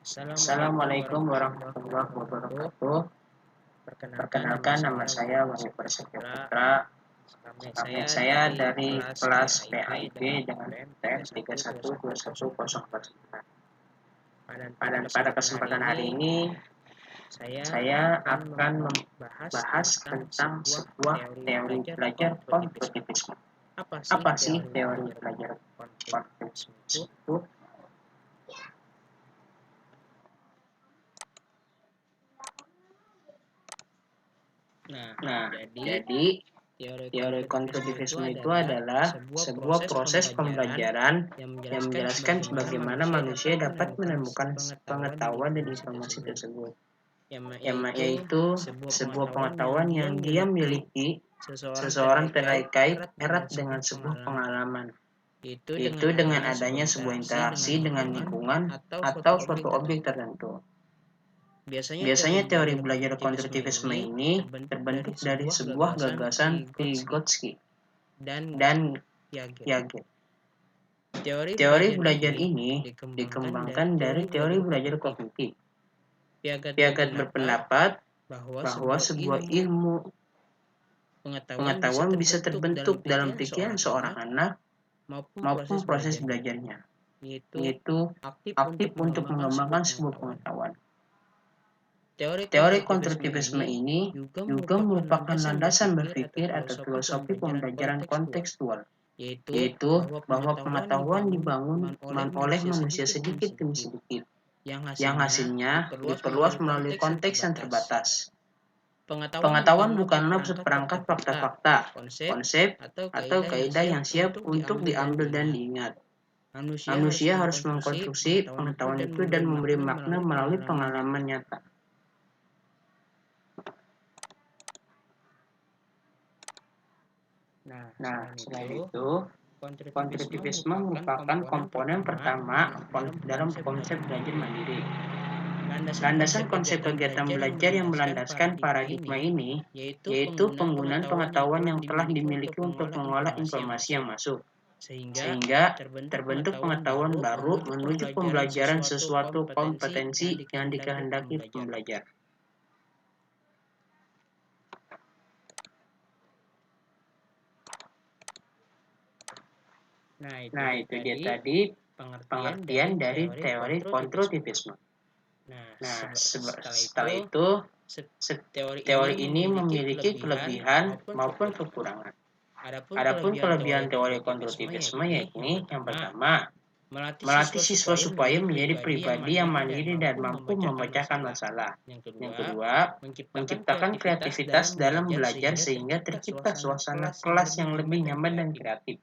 Assalamualaikum warahmatullahi wabarakatuh. Perkenalkan nama saya Wahyu Prasetyo Putra. Nama saya dari kelas PAIB dengan UTM 312104. Pada kesempatan hari ini saya akan membahas tentang sebuah teori belajar konstruktivisme. Apa sih teori belajar konstruktivisme itu? Nah, jadi teori konstruktivisme itu adalah sebuah proses pembelajaran yang menjelaskan bagaimana manusia dapat menemukan pengetahuan dan informasi tersebut, yaitu sebuah pengetahuan yang dia miliki seseorang terkait erat dengan sebuah pengalaman, yaitu dengan adanya sebuah interaksi dengan lingkungan atau suatu objek tertentu. Biasanya teori belajar konstruktivisme ini terbentuk dari sebuah gagasan Vygotsky dan Piaget. Teori belajar ini dikembangkan dari teori belajar kognitif. Piaget berpendapat bahwa sebuah ilmu pengetahuan bisa terbentuk dalam pikiran seorang anak maupun proses belajarnya, yaitu aktif untuk mengembangkan sebuah pengetahuan. Teori konstruktivisme ini juga merupakan landasan berpikir atau filosofi pembelajaran kontekstual, yaitu bahwa pengetahuan dibangun oleh manusia sedikit demi sedikit, yang hasilnya diperluas melalui konteks yang terbatas. Pengetahuan bukanlah seperangkat fakta-fakta, konsep, atau kaidah yang siap untuk diambil dan diingat. Manusia harus mengkonstruksi pengetahuan itu dan memberi makna melalui pengalaman nyata. Nah, selain itu, konstruktivisme merupakan komponen pertama dalam konsep belajar mandiri. Landasan konsep kegiatan belajar yang melandaskan paradigma ini yaitu penggunaan pengetahuan yang telah dimiliki untuk mengolah informasi yang masuk, sehingga terbentuk pengetahuan baru menuju pembelajaran sesuatu kompetensi yang dikehendaki pembelajar. Nah, itu dia tadi pengertian dari teori konstruktivisme. Nah, setelah itu, teori ini memiliki kelebihan maupun kekurangan. Adapun kelebihan teori konstruktivisme yakni yang pertama, melatih siswa supaya menjadi pribadi yang mandiri dan mampu memecahkan masalah. Yang kedua, menciptakan kreativitas dalam belajar sehingga tercipta suasana kelas yang lebih nyaman dan kreatif.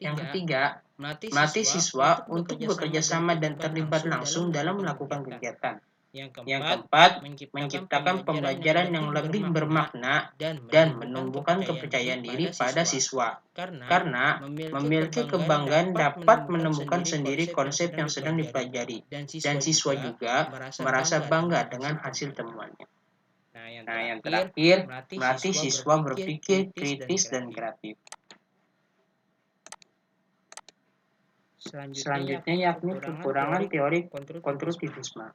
Yang ketiga, melatih siswa untuk bekerja sama dan terlibat langsung dalam melakukan kegiatan. Yang keempat, menciptakan pembelajaran yang lebih bermakna dan menumbuhkan kepercayaan diri pada siswa. Karena memiliki kebanggaan dapat menemukan sendiri konsep yang sedang dipelajari, dan siswa juga merasa bangga dengan hasil temuannya. Nah, yang terakhir, melatih siswa berpikir kritis dan kreatif. Selanjutnya yakni kekurangan teori konstruktivisme.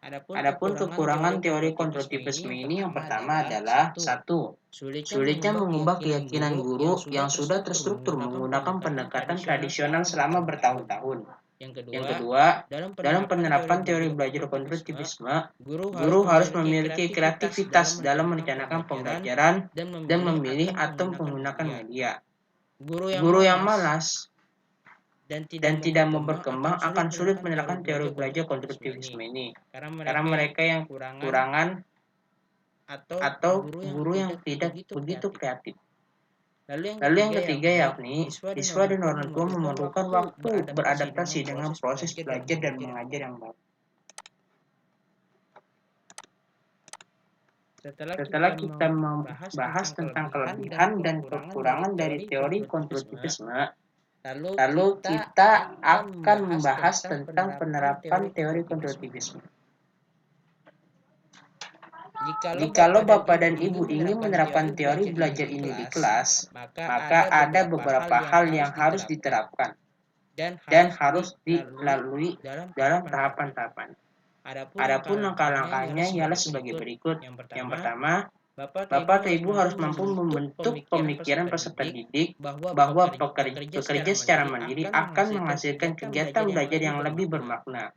Adapun kekurangan teori konstruktivisme ini yang pertama adalah satu, sulitnya mengubah keyakinan guru yang sudah terstruktur menggunakan pendekatan tradisional selama bertahun-tahun. Yang kedua, dalam penerapan teori belajar konstruktivisme, guru harus memiliki kreativitas dalam merencanakan pembelajaran dan memilih atau menggunakan media. Guru yang malas dan tidak mau berkembang akan sulit menerapkan teori belajar konstruktivisme ini, karena mereka yang kekurangan atau guru yang tidak begitu kreatif. Lalu yang ketiga yakni siswa dan orang tua memerlukan waktu beradaptasi dengan proses belajar dan mengajar yang baru. Setelah kita membahas tentang kelebihan dan kekurangan dari teori konstruktivisme, lalu kita akan membahas tentang penerapan teori konstruktivisme. Jikalau Bapak dan Ibu ingin menerapkan teori belajar ini di kelas, maka ada beberapa hal yang harus diterapkan. dan harus dilalui dalam tahapan-tahapan. Adapun langkah-langkahnya ialah sebagai berikut. Yang pertama, Bapak atau Ibu harus mampu membentuk pemikiran peserta didik bahwa bekerja secara mandiri akan menghasilkan kegiatan belajar yang lebih bermakna.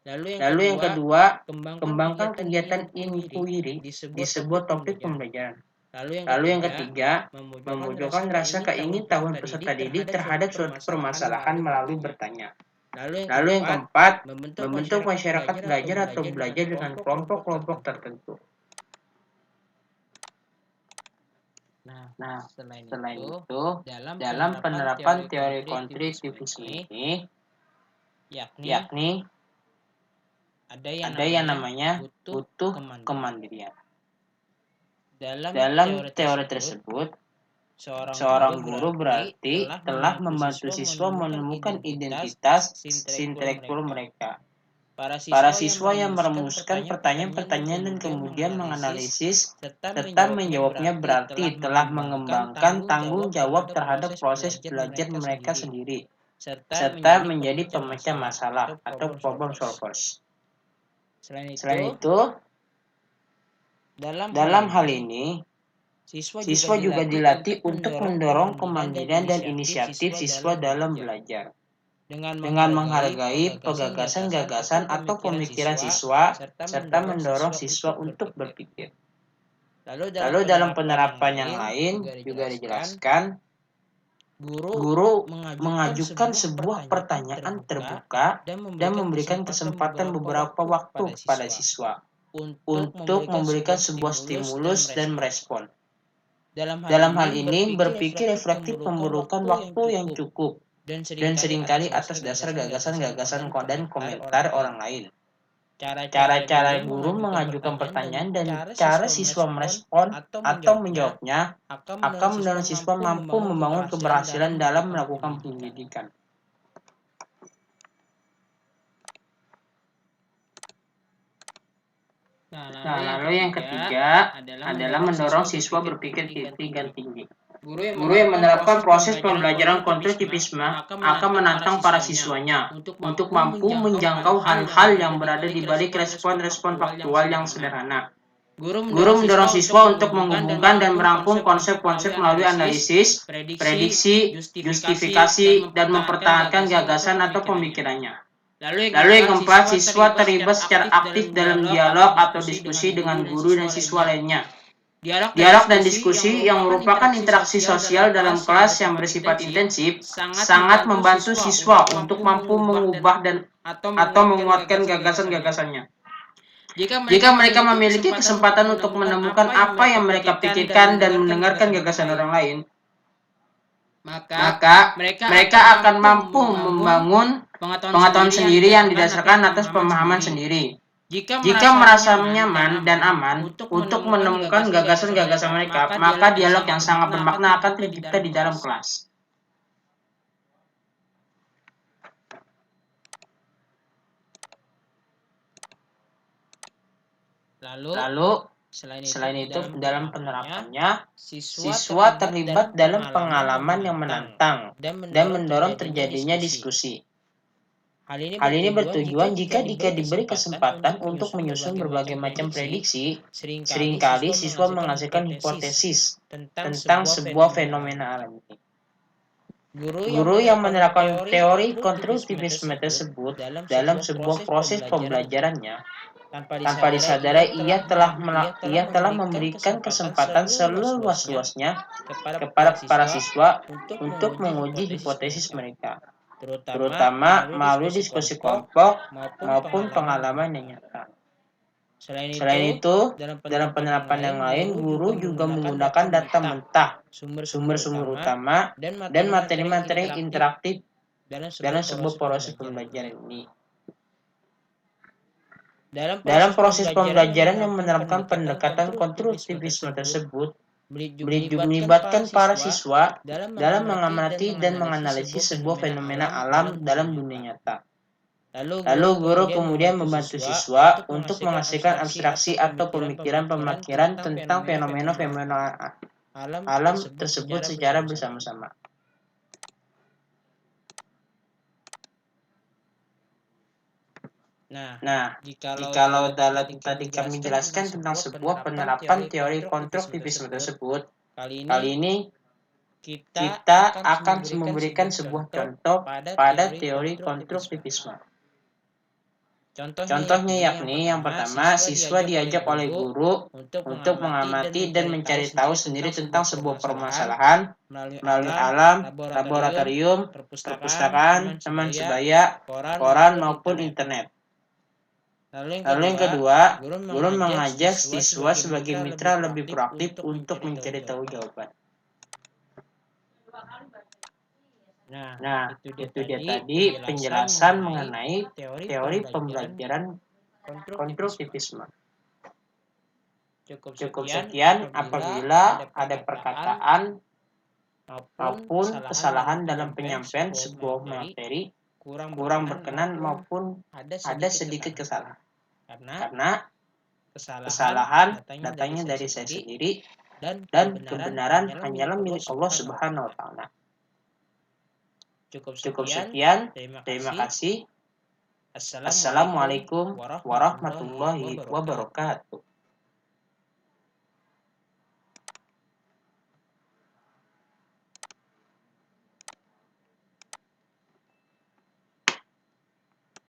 Lalu yang kedua, kembangkan kegiatan inquiry di sebuah topik pembelajaran. Lalu yang ketiga, memunculkan rasa keingintahuan peserta didik terhadap suatu permasalahan melalui bertanya. Lalu yang keempat, membentuk masyarakat belajar atau belajar dengan kelompok-kelompok tertentu. Nah, selain itu, dalam penerapan teori konstruktivisme ini, yakni ada yang namanya butuh kemandirian. Dalam teori tersebut, seorang guru berarti telah membantu siswa menemukan identitas intelektual mereka. Para siswa yang merumuskan pertanyaan-pertanyaan dan kemudian menganalisis serta menjawabnya berarti telah mengembangkan tanggung jawab terhadap proses belajar mereka sendiri, serta menjadi pemecah masalah atau problem solvers. Selain itu, dalam hal ini, siswa juga dilatih untuk mendorong kemandirian dan inisiatif siswa dalam belajar. Dengan menghargai gagasan-gagasan atau pemikiran siswa, serta mendorong siswa untuk berpikir. Lalu dalam penerapan yang lain juga dijelaskan, guru mengajukan sebuah pertanyaan terbuka dan memberikan kesempatan beberapa waktu kepada siswa untuk memberikan sebuah stimulus dan merespon. Dalam hal ini, berpikir reflektif memerlukan waktu yang cukup dan seringkali atas dasar gagasan-gagasan dan komentar orang lain. Cara-cara guru mengajukan pertanyaan dan cara siswa merespon atau menjawabnya akan mendorong siswa mampu membangun keberhasilan dalam melakukan pendidikan. Nah, lalu yang ketiga adalah mendorong siswa berpikir kritis dan tinggi. Guru yang menerapkan proses pembelajaran konstruktivisme akan menantang para siswanya untuk mampu menjangkau hal-hal yang berada di balik respon-respon faktual yang sederhana. Guru mendorong siswa untuk menghubungkan dan merangkum konsep-konsep melalui analisis, prediksi, justifikasi, dan mempertahankan gagasan atau pemikirannya. Lalu yang keempat, siswa terlibat secara aktif dalam dialog atau diskusi dengan guru dan siswa lainnya. Dialog dan diskusi yang merupakan interaksi sosial dalam kelas yang bersifat intensif sangat membantu siswa untuk mampu mengubah atau menguatkan gagasan-gagasannya. Jika mereka memiliki kesempatan untuk menemukan apa yang mereka pikirkan dan mendengarkan gagasan orang lain, maka mereka akan mampu membangun pengetahuan sendiri yang didasarkan atas pemahaman sendiri. Jika merasa nyaman dan aman untuk menemukan gagasan-gagasan mereka, maka dialog yang sangat bermakna akan tercipta di dalam kelas. Lalu, selain itu, dalam penerapannya, siswa terlibat dalam pengalaman yang menantang dan mendorong terjadinya diskusi. Hal ini bertujuan jika diberi kesempatan untuk menyusun berbagai macam prediksi, seringkali siswa menghasilkan hipotesis tentang sebuah fenomena alami. Guru yang menerapkan teori konstruktivisme tersebut dalam sebuah proses pembelajarannya, tanpa disadari ia telah memberikan kesempatan seluas-luasnya kepada para siswa untuk menguji hipotesis mereka, terutama melalui diskusi kelompok maupun pengalaman yang nyata. Selain itu, dalam penerapan yang lain, guru juga menggunakan data mentah, sumber-sumber utama, dan materi-materi interaktif dalam sebuah proses pembelajaran ini. Dalam proses pembelajaran yang menerapkan pendekatan konstruktivisme tersebut, melibatkan para siswa dalam mengamati dan menganalisis sebuah fenomena alam dalam dunia nyata. Lalu guru kemudian membantu siswa untuk menghasilkan abstraksi atau pemikiran-pemikiran tentang fenomena-fenomena alam tersebut secara bersama-sama. Nah, jikalau tadi kami jelaskan tentang sebuah penerapan teori konstruktivisme tersebut, kali ini kita akan memberikan sebuah contoh pada teori konstruktivisme. Contohnya yakni yang pertama, siswa diajak oleh guru untuk mengamati dan mencari tahu sendiri tentang sebuah permasalahan melalui alam, laboratorium, perpustakaan, teman sebaya, koran maupun internet. Lalu yang kedua, guru mengajak siswa sebagai mitra lebih proaktif untuk mencari tahu jawaban. Nah, itu dia tadi penjelasan mengenai teori pembelajaran konstruktivisme. Cukup sekian apabila ada perkataan maupun kesalahan dalam penyampaian sebuah materi kurang berkenan maupun ada sedikit kesalahan. Karena kesalahan datangnya dari saya sendiri dan kebenaran hanyalah milik Allah Subhanahu wa taala. Cukup sekian. Terima kasih. Assalamualaikum warahmatullahi wabarakatuh.